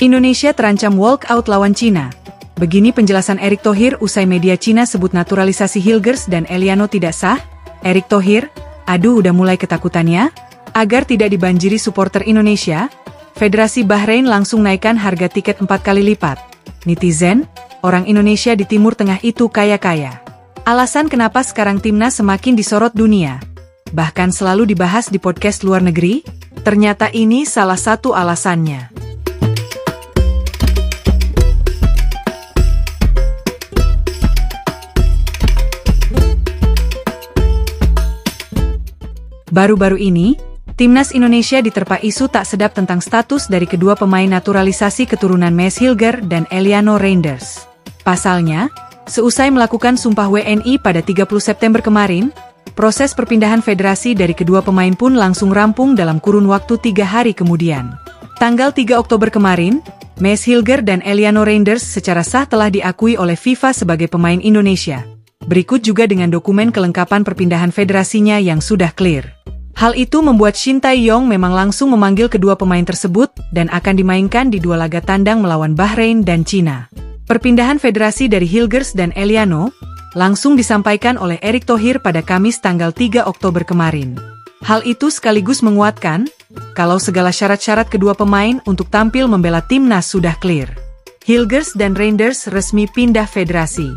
Indonesia terancam walkout lawan Cina. Begini penjelasan Erick Thohir usai media Cina sebut naturalisasi Hilgers dan Eliano tidak sah. Erick Thohir, aduh udah mulai ketakutannya? Agar tidak dibanjiri supporter Indonesia, Federasi Bahrain langsung naikkan harga tiket 4 kali lipat. Netizen, orang Indonesia di Timur Tengah itu kaya-kaya. Alasan kenapa sekarang timnas semakin disorot dunia, bahkan selalu dibahas di podcast luar negeri? Ternyata ini salah satu alasannya. Baru-baru ini, Timnas Indonesia diterpa isu tak sedap tentang status dari kedua pemain naturalisasi keturunan Maes Hilger dan Eliano Reinders. Pasalnya, seusai melakukan sumpah WNI pada 30 September kemarin, proses perpindahan federasi dari kedua pemain pun langsung rampung dalam kurun waktu 3 hari kemudian. Tanggal 3 Oktober kemarin, Maes Hilger dan Eliano Reinders secara sah telah diakui oleh FIFA sebagai pemain Indonesia. Berikut juga dengan dokumen kelengkapan perpindahan federasinya yang sudah clear. Hal itu membuat Shin Tae-yong memang langsung memanggil kedua pemain tersebut dan akan dimainkan di 2 laga tandang melawan Bahrain dan Cina. Perpindahan federasi dari Hilgers dan Eliano langsung disampaikan oleh Erick Thohir pada Kamis tanggal 3 Oktober kemarin. Hal itu sekaligus menguatkan kalau segala syarat-syarat kedua pemain untuk tampil membela timnas sudah clear. Hilgers dan Reinders resmi pindah federasi.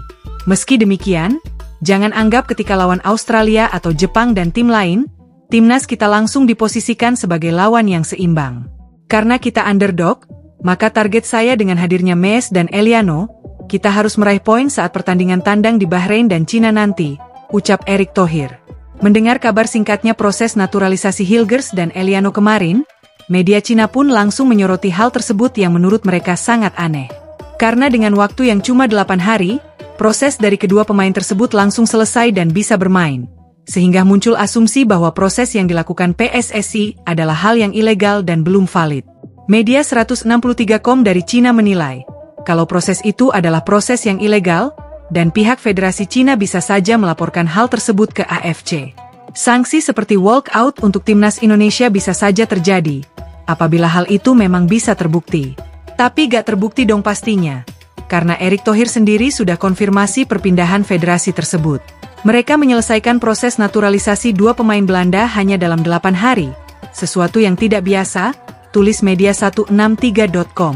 Meski demikian, jangan anggap ketika lawan Australia atau Jepang dan tim lain, timnas kita langsung diposisikan sebagai lawan yang seimbang. Karena kita underdog, maka target saya dengan hadirnya Maes dan Eliano, kita harus meraih poin saat pertandingan tandang di Bahrain dan Cina nanti, ucap Erick Thohir. Mendengar kabar singkatnya proses naturalisasi Hilgers dan Eliano kemarin, media Cina pun langsung menyoroti hal tersebut yang menurut mereka sangat aneh. Karena dengan waktu yang cuma 8 hari, proses dari kedua pemain tersebut langsung selesai dan bisa bermain. Sehingga muncul asumsi bahwa proses yang dilakukan PSSI adalah hal yang ilegal dan belum valid. Media 163.com dari Cina menilai, kalau proses itu adalah proses yang ilegal, dan pihak Federasi Cina bisa saja melaporkan hal tersebut ke AFC. Sanksi seperti walkout untuk timnas Indonesia bisa saja terjadi, apabila hal itu memang bisa terbukti. Tapi gak terbukti dong pastinya, karena Erick Thohir sendiri sudah konfirmasi perpindahan federasi tersebut. Mereka menyelesaikan proses naturalisasi 2 pemain Belanda hanya dalam 8 hari, sesuatu yang tidak biasa, tulis media 163.com.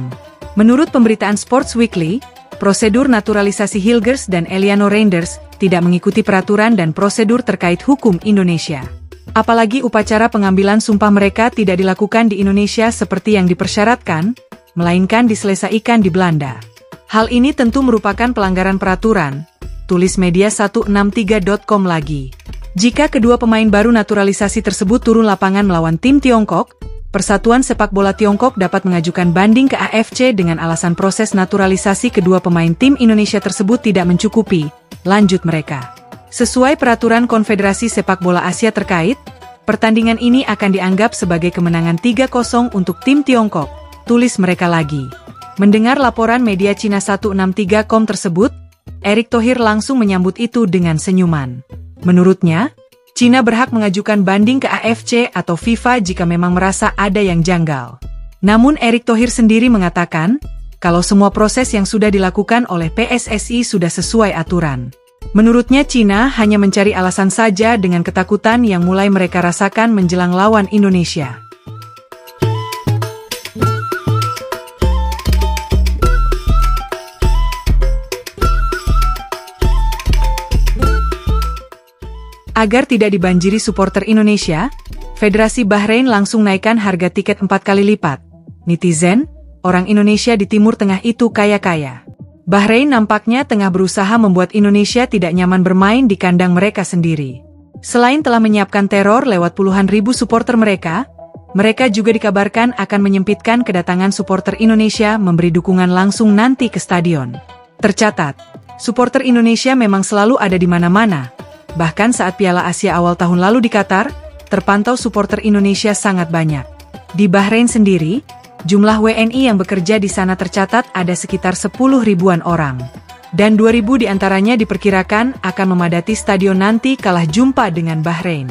Menurut pemberitaan Sports Weekly, prosedur naturalisasi Hilgers dan Eliano Reinders tidak mengikuti peraturan dan prosedur terkait hukum Indonesia. Apalagi upacara pengambilan sumpah mereka tidak dilakukan di Indonesia seperti yang dipersyaratkan, melainkan diselesaikan di Belanda. Hal ini tentu merupakan pelanggaran peraturan, tulis media 163.com lagi. Jika kedua pemain baru naturalisasi tersebut turun lapangan melawan tim Tiongkok, Persatuan Sepak Bola Tiongkok dapat mengajukan banding ke AFC dengan alasan proses naturalisasi kedua pemain tim Indonesia tersebut tidak mencukupi, lanjut mereka. Sesuai peraturan Konfederasi Sepak Bola Asia terkait, pertandingan ini akan dianggap sebagai kemenangan 3-0 untuk tim Tiongkok, tulis mereka lagi. Mendengar laporan media Cina 163.com tersebut, Erick Thohir langsung menyambut itu dengan senyuman. Menurutnya, Cina berhak mengajukan banding ke AFC atau FIFA jika memang merasa ada yang janggal. Namun Erick Thohir sendiri mengatakan, kalau semua proses yang sudah dilakukan oleh PSSI sudah sesuai aturan. Menurutnya Cina hanya mencari alasan saja dengan ketakutan yang mulai mereka rasakan menjelang lawan Indonesia. Agar tidak dibanjiri supporter Indonesia, Federasi Bahrain langsung naikkan harga tiket 4 kali lipat. Netizen, orang Indonesia di Timur Tengah itu kaya-kaya. Bahrain nampaknya tengah berusaha membuat Indonesia tidak nyaman bermain di kandang mereka sendiri. Selain telah menyiapkan teror lewat puluhan ribu supporter mereka juga dikabarkan akan menyempitkan kedatangan supporter Indonesia memberi dukungan langsung nanti ke stadion. Tercatat, supporter Indonesia memang selalu ada di mana-mana. Bahkan saat Piala Asia awal tahun lalu di Qatar, terpantau supporter Indonesia sangat banyak. Di Bahrain sendiri, jumlah WNI yang bekerja di sana tercatat ada sekitar 10 ribuan orang. Dan 2.000 diantaranya diperkirakan akan memadati stadion nanti kalah jumpa dengan Bahrain.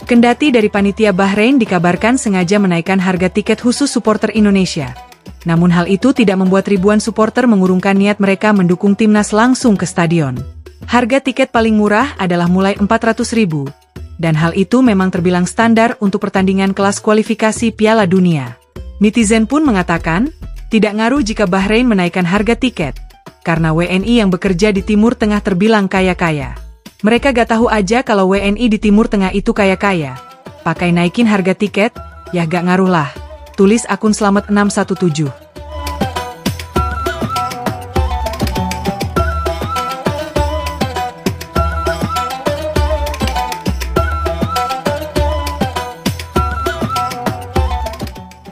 Kendati dari panitia Bahrain dikabarkan sengaja menaikkan harga tiket khusus supporter Indonesia. Namun hal itu tidak membuat ribuan supporter mengurungkan niat mereka mendukung timnas langsung ke stadion. Harga tiket paling murah adalah mulai 400.000. Dan hal itu memang terbilang standar untuk pertandingan kelas kualifikasi Piala Dunia. Netizen pun mengatakan, tidak ngaruh jika Bahrain menaikkan harga tiket, karena WNI yang bekerja di Timur Tengah terbilang kaya-kaya. Mereka gak tahu aja kalau WNI di Timur Tengah itu kaya-kaya. Pakai naikin harga tiket, ya gak ngaruh lah. Tulis akun Slamet 617.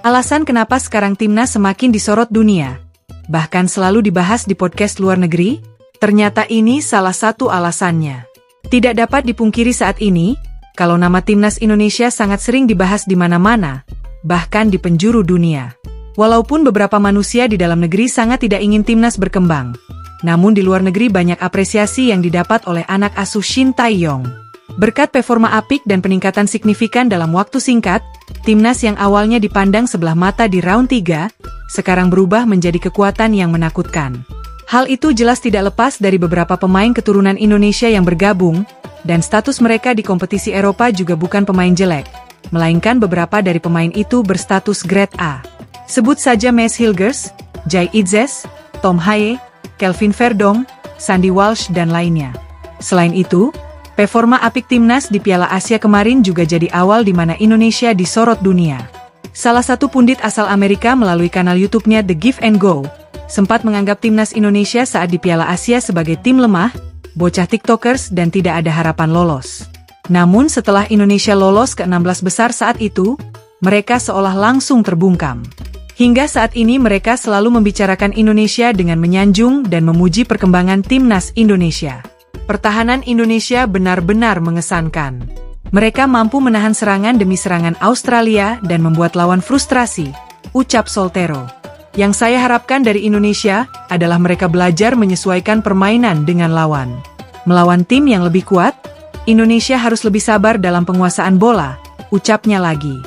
Alasan kenapa sekarang timnas semakin disorot dunia, bahkan selalu dibahas di podcast luar negeri, ternyata ini salah satu alasannya. Tidak dapat dipungkiri saat ini, kalau nama timnas Indonesia sangat sering dibahas di mana-mana, bahkan di penjuru dunia. Walaupun beberapa manusia di dalam negeri sangat tidak ingin timnas berkembang, namun di luar negeri banyak apresiasi yang didapat oleh anak asuh Shin Tae-yong. Berkat performa apik dan peningkatan signifikan dalam waktu singkat, timnas yang awalnya dipandang sebelah mata di round 3, sekarang berubah menjadi kekuatan yang menakutkan. Hal itu jelas tidak lepas dari beberapa pemain keturunan Indonesia yang bergabung, dan status mereka di kompetisi Eropa juga bukan pemain jelek, melainkan beberapa dari pemain itu berstatus grade A. Sebut saja Maes Hilgers, Jai Itzes, Tom Haye, Kelvin Verdong, Sandy Walsh dan lainnya. Selain itu, performa apik timnas di Piala Asia kemarin juga jadi awal di mana Indonesia disorot dunia. Salah satu pundit asal Amerika melalui kanal YouTube-nya The Give and Go, sempat menganggap timnas Indonesia saat di Piala Asia sebagai tim lemah, bocah tiktokers dan tidak ada harapan lolos. Namun setelah Indonesia lolos ke 16 besar saat itu, mereka seolah langsung terbungkam. Hingga saat ini mereka selalu membicarakan Indonesia dengan menyanjung dan memuji perkembangan timnas Indonesia. Pertahanan Indonesia benar-benar mengesankan. Mereka mampu menahan serangan demi serangan Australia dan membuat lawan frustrasi, ucap Soltero. Yang saya harapkan dari Indonesia adalah mereka belajar menyesuaikan permainan dengan lawan. Melawan tim yang lebih kuat, Indonesia harus lebih sabar dalam penguasaan bola, ucapnya lagi.